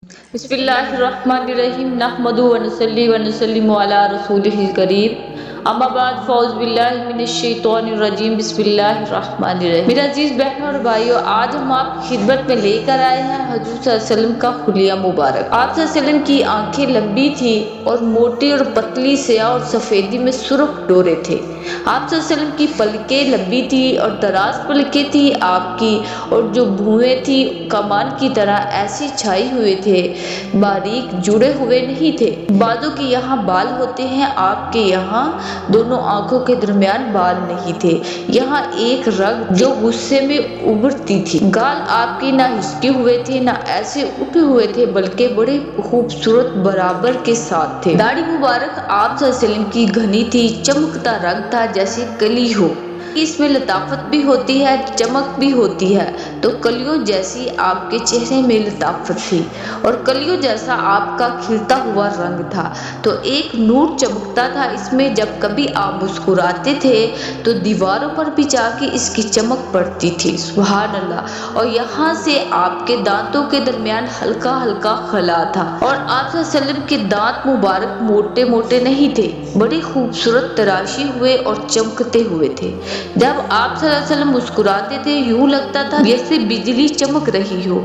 بسم اللہ الرحمن الرحیم نحمدہ ونصلی ونسلم علی رسولہ الکریم اما بعد فاعوذ باللہ من الشیطان الرجیم بسم اللہ الرحمن الرحیم۔ میرے عزیز بہنوں اور بھائیوں، آج ہم آپ کی خدمت میں لے کر آئے ہیں حضور صلی اللہ علیہ وسلم کا حلیہ مبارک۔ آپ صلی اللہ علیہ وسلم کی آنکھیں لمبی تھی اور موٹی اور پتلی سیاہ اور سفیدی میں سرخ ڈورے تھے۔ آپ صلی اللہ علیہ وسلم کی پلکیں لمبی تھی اور دراز پلکیں تھی آپ کی، اور جو بھویں تھی کمان کی طرح ایسی چھائی ہوئے تھے، باریک جڑے ہوئے نہیں تھے۔ بعضوں کے یہاں بال ہوتے ہیں، آپ کے یہاں دونوں آنکھوں کے درمیان بال نہیں تھے، یہاں ایک رگ جو غصے میں ابھرتی تھی۔ گال آپ کے نہ ہسکے ہوئے تھے نہ ایسے اٹھے ہوئے تھے، بلکہ بڑے خوبصورت برابر کے ساتھ تھے۔ داڑھی مبارک آپ صلی اللہ علیہ وسلم کی گھنی تھی، چمکتا رنگ تھا جیسے کلی ہو۔ اس میں لطافت بھی ہوتی ہے، چمک بھی ہوتی ہے، تو کلیوں جیسی آپ کے چہرے میں لطافت تھی اور کلیوں جیسا آپ کا کھلتا ہوا رنگ تھا، تو ایک نور چمکتا تھا اس میں۔ جب کبھی آپ مسکراتے تھے تو دیواروں پر بھی جا کے اس کی چمک پڑتی تھی، سبحان اللہ۔ اور یہاں سے آپ کے دانتوں کے درمیان ہلکا ہلکا خلا تھا، اور آپ صلی اللہ علیہ وسلم کے دانت مبارک موٹے موٹے نہیں تھے، بڑے خوبصورت تراشے ہوئے اور چمکتے ہوئے تھے۔ جب آپ صلی اللہ علیہ وسلم مسکراتے تھے یوں لگتا تھا جیسے بجلی چمک رہی ہو،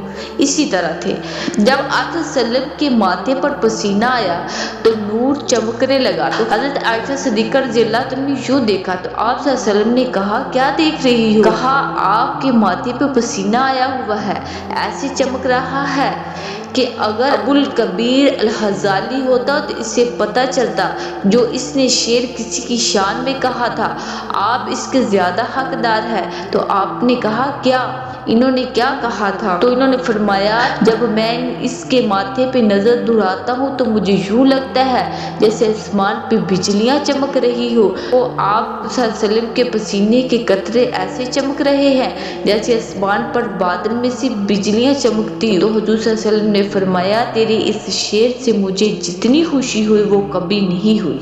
اسی طرح تھے۔ جب آپ صلی اللہ علیہ وسلم کے ماتھے پر پسینہ آیا تو نور چمکنے لگا، تو حضرت عائشہ صدیقہ رضی اللہ عنہا نے یوں دیکھا تو آپ صلی اللہ علیہ وسلم نے کہا کیا دیکھ رہی ہو؟ کہا آپ کے ماتھے پہ پسینہ آیا ہوا ہے، ایسے چمک رہا ہے کہ اگر ابو الکبیر الغزالی ہوتا تو اسے پتہ چلتا جو اس نے شعر کسی کی شان میں کہا تھا، آپ اس کے زیادہ حقدار ہے۔ تو آپ نے کہا کیا؟ انہوں نے کیا کہا تھا؟ تو انہوں نے فرمایا جب میں اس کے ماتھے پہ نظر دوڑاتا ہوں تو مجھے یوں لگتا ہے جیسے آسمان پہ بجلیاں چمک رہی ہو۔ وہ آپ صلی اللہ علیہ وسلم کے پسینے کے قطرے ایسے چمک رہے ہیں جیسے آسمان پر بادل میں سے بجلیاں چمکتی۔ تو حضور صلی اللہ علیہ وسلم نے فرمایا تیرے اس شعر سے مجھے جتنی خوشی ہوئی وہ کبھی نہیں ہوئی۔